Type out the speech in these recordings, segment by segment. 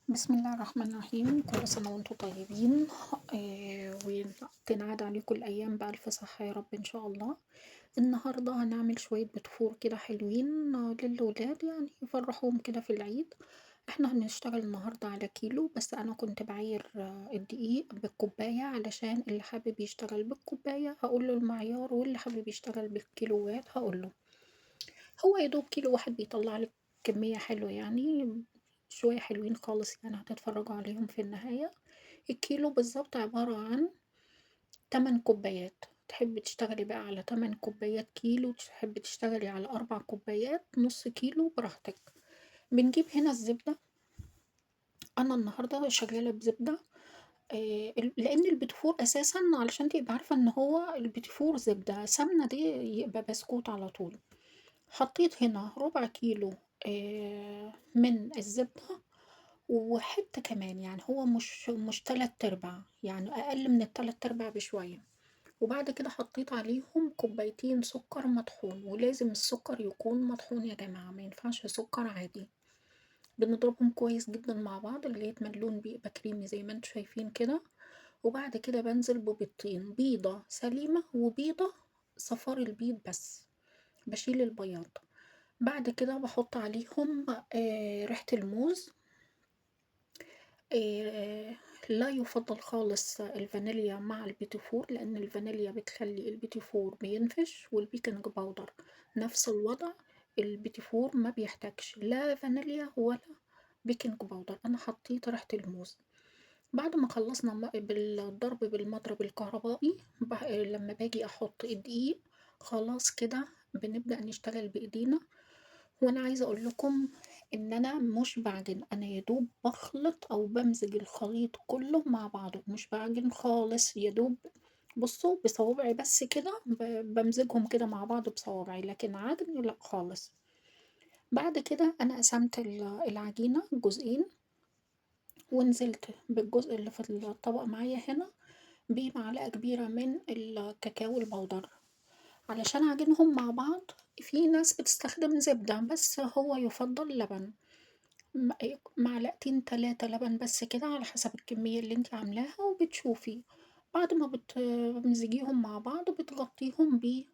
بسم الله الرحمن الرحيم، كل سنة وانتم طيبين. وتنعاد عليكم الأيام بألف صحة يا رب إن شاء الله. النهاردة هنعمل شوية بتفور كده حلوين للولاد، يعني يفرحوهم كده في العيد. احنا هنشتغل النهاردة على كيلو، بس أنا كنت بعاير الدقيق بالكوباية، علشان اللي حابب يشتغل بالكوباية هقوله المعيار، واللي حابب يشتغل بالكيلوات هقوله. هو يا دوب كيلو واحد بيطلع لك كمية حلوة يعني، شوية حلوين خالص يعني هتتفرجوا عليهم في النهاية. الكيلو بالظبط عبارة عن 8 كوبايات. تحبي تشتغلي بقى على 8 كوبايات كيلو، تحبي تشتغلي على 4 كوبايات نص كيلو، براحتك. بنجيب هنا الزبدة. أنا النهاردة شغالة بزبدة. لأن البيتفور أساسا علشان تبقى عارفة إن هو البيتفور زبدة، سمنة دي يبقى بسكوت على طول. حطيت هنا ربع كيلو من الزبدة، وحتة كمان، يعني هو مش تلات ارباع، يعني اقل من التلات ارباع بشوية. وبعد كده حطيت عليهم كوبايتين سكر مطحون، ولازم السكر يكون مطحون يا جماعة، ما ينفعش سكر عادي. بنضربهم كويس جدا مع بعض لغاية ما اللون بيبقى كريمي زي ما انتوا شايفين كده. وبعد كده بنزل ببيضتين، بيضة سليمة وبيضة صفار البيض بس، بشيل البياض. بعد كده باحط عليهم ريحة الموز. آآ لا يُفضّل خالص الفانيليا مع البيتي فور، لإن الفانيليا بتخلّي البيتي فور بينفش، والبيكنج باودر نفس الوضع. البيتي فور ما بيحتاجش لا فانيليا ولا بيكنج باودر. أنا حطيت ريحة الموز. بعد ما خلّصنا بالضرب بالمضرب الكهربائي، لمّا باجي أحط الدقيق، خلاص كده بنبدأ نشتغل بإيدينا. وأنا عايزة أقول لكم إن أنا مش باعجن، أنا يا دوب باخلط أو بامزج الخليط كله مع بعضه، مش باعجن خالص، يا دوب بُصّوا بصوابعي بس كده بامزجهم كده مع بعض بصوابعي، لكن عجن لأ خالص. بعد كده أنا قسمت العجينة جزئين، ونزلت بالجزء اللي في الطبق معايا هنا بمعلقة كبيرة من الكاكاو البودر، علشان أعجنهم مع بعض. في ناس بتستخدم زبدة، بس هو يُفضّل لبن. معلقتين 3 لبن بس كده على حسب الكمية اللي انتِ عاملاها، وبتشوفي. بعد ما بتمزجيهم مع بعض بتغطيهم ب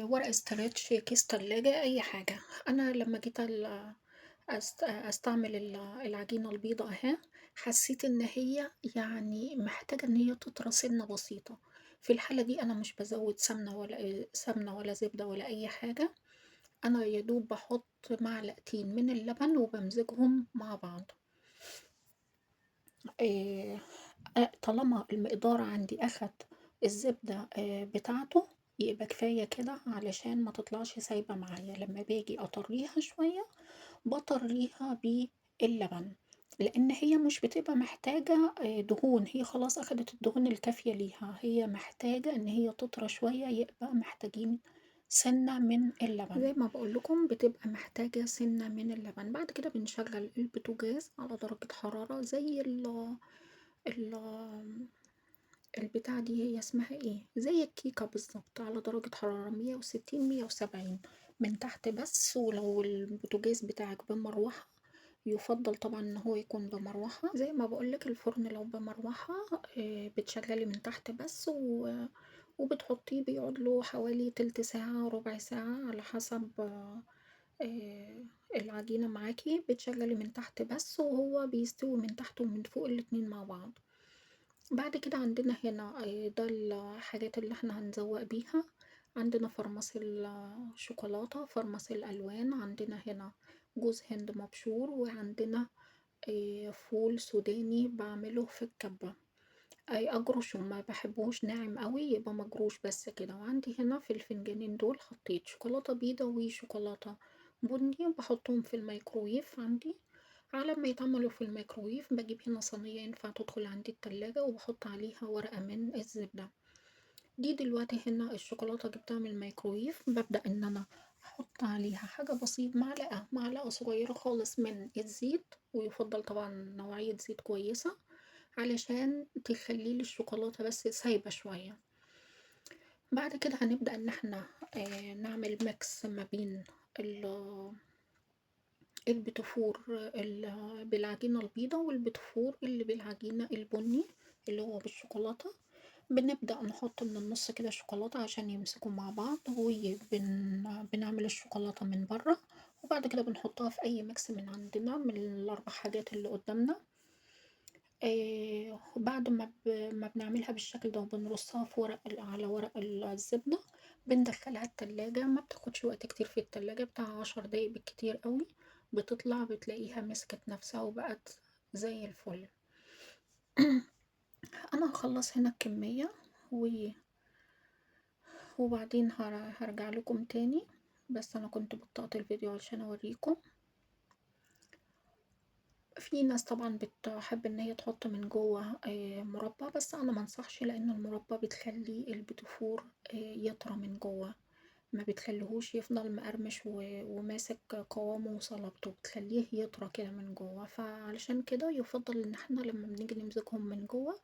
ورق استرتش، كيس تلاجة، أي حاجة. أنا لمّا جيت أستعمل العجينة البيضا أهي، حسيت إن هي يعني محتاجة إن هي تطرى سِنّة بسيطة. في الحالة دي أنا مش بازوّد سمنة ولا زبدة ولا أي حاجة. أنا يا دوب باحط معلقتين من اللبن وبامزجهم مع بعض. آآ طالما المقدار عندي أخد الزبدة بتاعته، يبقى كفاية كده علشان ما تطلعش سايبة معايا. لمّا باجي أطرّيها شوية، باطرّيها باللبن، لإن هي مش بتبقى محتاجة دهون، هي خلاص أخدت الدهون الكافية ليها، هي محتاجة إن هي تطرى شوية، يبقى محتاجين سِنّة من اللبن. زي ما باقول لكم بتبقى محتاجة سِنّة من اللبن. بعد كده بنشغّل البوتاجاز على درجة حرارة زي ال البتاعة دي، هي اسمها إيه، زي الكيكة بالضبط، على درجة حرارة 160 170 من تحت بس. ولو البوتاجاز بتاعك بمروحة، يُفضّل طبعًا إن هو يكون بمروحة. زي ما باقول لِك الفرن لو بمروحة بتشغّلي من تحت بس، وبتحطيه بيقعد له حوالي تِلت ساعة، ربع ساعة، على حسب العجينة معاكِ. بتشغّلي من تحت بس، وهو بيستوي من تحت ومن فوق الاتنين مع بعض. بعد كده عندنا هنا ده الحاجات اللي إحنا هنزوّق بيها. عندنا فرماسيل شوكولاتة، فرماسيل ألوان، عندنا هنا جوز هند مبشور، وعندنا فول سوداني باعمله في الكبة. أجرشه، ما باحبّهوش ناعم أوي، يبقى مجروش بس كده. وعندي هنا في الفنجانين دول حطيت شوكولاتة بيضا وشوكولاتة بُني، باحطّهم في الميكروويف عندي. على ما يتعملوا في الميكروويف باجيب هنا صينية ينفع تدخل عندي التلاجة، وباحط عليها ورقة من الزبدة. دي دلوقتي هنا الشوكولاتة جبتها من الميكروويف، بابدأ إن أنا أحط عليها حاجة معلقة صغيرة خالص من الزيت، ويُفضّل طبعًا نوعية زيت كويسة، علشان تخلّي لي الشوكولاتة بس سايبة شوية. بعد كده هنبدأ إن إحنا نعمل mix ما بين ال البيتيفور بالعجينة البيضا، والبيتيفور اللي بالعجينة البني اللي هو بالشوكولاتة. بنبدأ نحط من النص كده شوكولاتة عشان يمسكوا مع بعض، بنعمل الشوكولاتة من برا، وبعد كده بنحطها في أي ميكس من عندنا من الأربع حاجات اللي قدامنا. وبعد ما بنعملها بالشكل ده وبنرصها في على ورق الزبدة، بندخلها التلاجة. ما بتاخدش وقت كتير في التلاجة، بتاع 10 دقايق بالكتير قوي. بتطلع بتلاقيها مسكت نفسها وبقت زي الفل. انا هخلص هنا الكمية و... وبعدين هرجع لكم تاني، بس انا كنت بطأت الفيديو عشان اوريكم. في ناس طبعا بتحب ان هي تحط من جوه مربى، بس انا منصحش، لان المربى بتخلي البيتيفور يطرى من جوه، ما بتخليهوش يفضل مقرمش وماسك قوامه وصلابته، بتخليه يطرى كده من جوه. فعلشان كده يفضل ان احنا لما بنيجي نمسكهم من جوه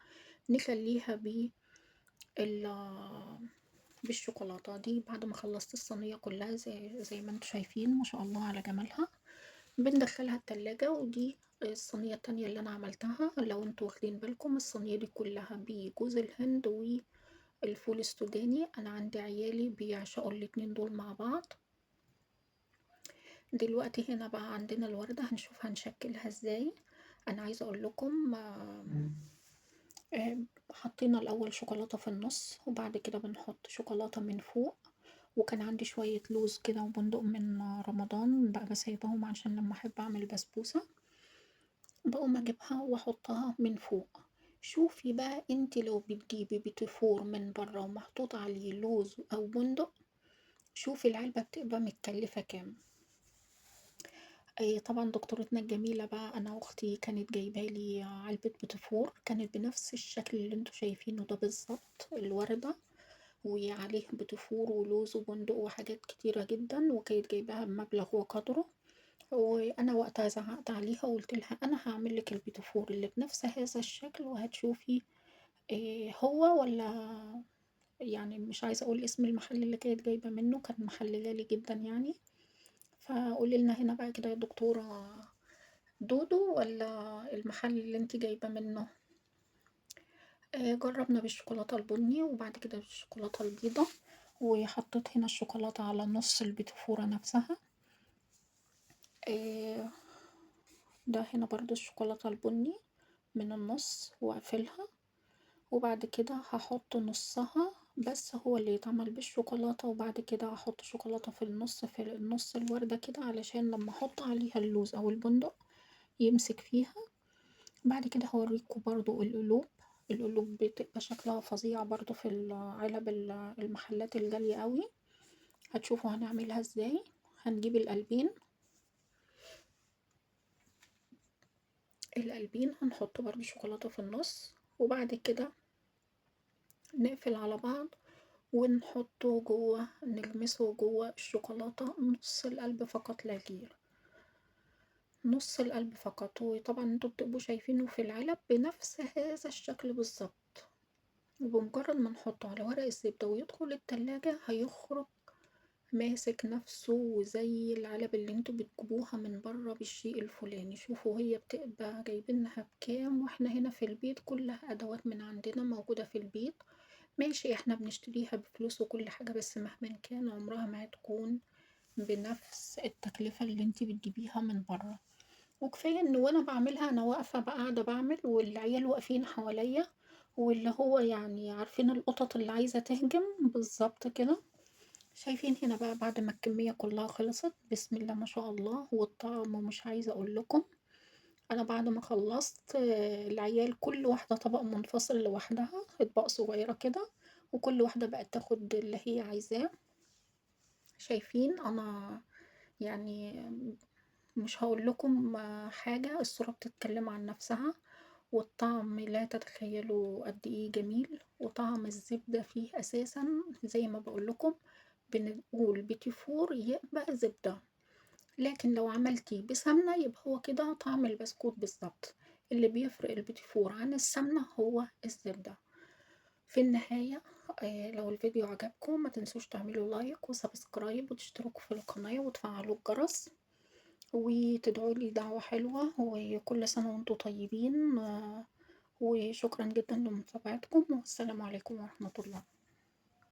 نخليها بالشوكولاتة دي. بعد ما خلصت الصينية كلها زي ما انتوا شايفين ما شاء الله على جمالها، بندخلها التلاجة. ودي الصينية التانية اللي انا عملتها. لو انتوا واخدين بالكم الصينية دي كلها بجوز الهند والفول السوداني، انا عندي عيالي بيعشقوا الاتنين دول مع بعض. دلوقتي هنا بقى عندنا الوردة، هنشوف هنشكلها ازاي. انا عايزة اقول لكم حطينا الاول شوكولاتة في النص، وبعد كده بنحط شوكولاتة من فوق. وكان عندي شوية لوز كده وبندق من رمضان بقى بسيبهم عشان لما احب اعمل بسبوسة بقوم اجيبها واحطها من فوق. شوفي بقى انتي لو بتجيبي بيتيفور من برا ومحطوط عليه لوز او بندق، شوفي العلبة بتبقى متكلفة كام. طبعا دكتورتنا الجميلة بقى أنا وأختي كانت جايبالي علبة بيتيفور، كانت بنفس الشكل اللي انتوا شايفينه ده بالظبط، الوردة وعليه بيتيفور ولوز وبندق وحاجات كتيرة جدا، وكانت جايباها بمبلغ وقدره. وأنا وقتها زعقت عليها وقلت لها أنا هعمل لك البيتيفور اللي بنفس هذا الشكل، وهتشوفي هو ولا. يعني مش عايزة أقول اسم المحل اللي كانت جايبة منه، كان محل غالي جدا يعني. فقولي لنا هنا بقى كده يا دكتورة، دودو ولا المحل اللي انتي جايبة منه؟ جربنا بالشوكولاتة البني وبعد كده بالشوكولاتة البيضة، وحطيت هنا الشوكولاتة على نص البيتفورة نفسها. آه، ده هنا برضو الشوكولاتة البني من النص واقفلها، وبعد كده هحط نصها بس هو اللي يتعمل بالشوكولاتة، وبعد كده هحط شوكولاتة في النص، في النص الوردة كده علشان لما احط عليها اللوز او البندق يمسك فيها. بعد كده هوريكم برضو القلوب. القلوب بتبقى شكلها فظيع برضو في العلب المحلات الغالية قوي. هتشوفوا هنعملها ازاي. هنجيب القلبين هنحط برضو شوكولاتة في النص، وبعد كده نقفل على بعض ونحطه جوه، نغمسه جوه الشوكولاتة نص القلب فقط لا غير، نص القلب فقط. وطبعا انتوا بتبقوا شايفينه في العلب بنفس هذا الشكل بالظبط. وبمجرد ما نحطه على ورق الزبدة ويدخل التلاجة هيخرج ماسك نفسه وزي العلب اللي انتوا بتجيبوها من بره بالشيء الفلاني. شوفوا هي بتبقى جايبينها بكام، واحنا هنا في البيت كلها ادوات من عندنا موجودة في البيت. ماشي احنا بنشتريها بفلوس وكل حاجة، بس مهما كان عمرها ما هتكون بنفس التكلفة اللي انتي بتجيبيها من بره. وكفاية ان وانا بعملها انا واقفة بقى قاعدة بعمل والعيال واقفين حواليا، واللي هو يعني عارفين القطط اللي عايزة تهجم بالظبط كده. شايفين هنا بقى بعد ما الكمية كلها خلصت بسم الله ما شاء الله، والطعم مش عايزة اقول لكم. انا بعد ما خلصت العيال كل واحدة طبق منفصل لوحدها، اطباق صغيرة كده، وكل واحدة بقت تاخد اللي هي عايزاه. شايفين انا يعني مش هقول لكم حاجة، الصورة بتتكلم عن نفسها. والطعم لا تتخيلوا قد ايه جميل، وطعم الزبدة فيه اساسا زي ما بقول لكم بنقول بيتيفور يبقى زبدة، لكن لو عملتيه بسمنة يبقى هو كده طعم البسكوت بالظبط. اللي بيفرق البيتيفور عن السمنة هو الزبدة. في النهاية لو الفيديو عجبكم ما تنسوش تعملوا لايك وسبسكرايب وتشتركوا في القناة وتفعلوا الجرس. وتدعوا لي دعوة حلوة، وكل سنة وأنتم طيبين، وشكرًا جدًا لمتابعتكم، والسلام عليكم ورحمة الله.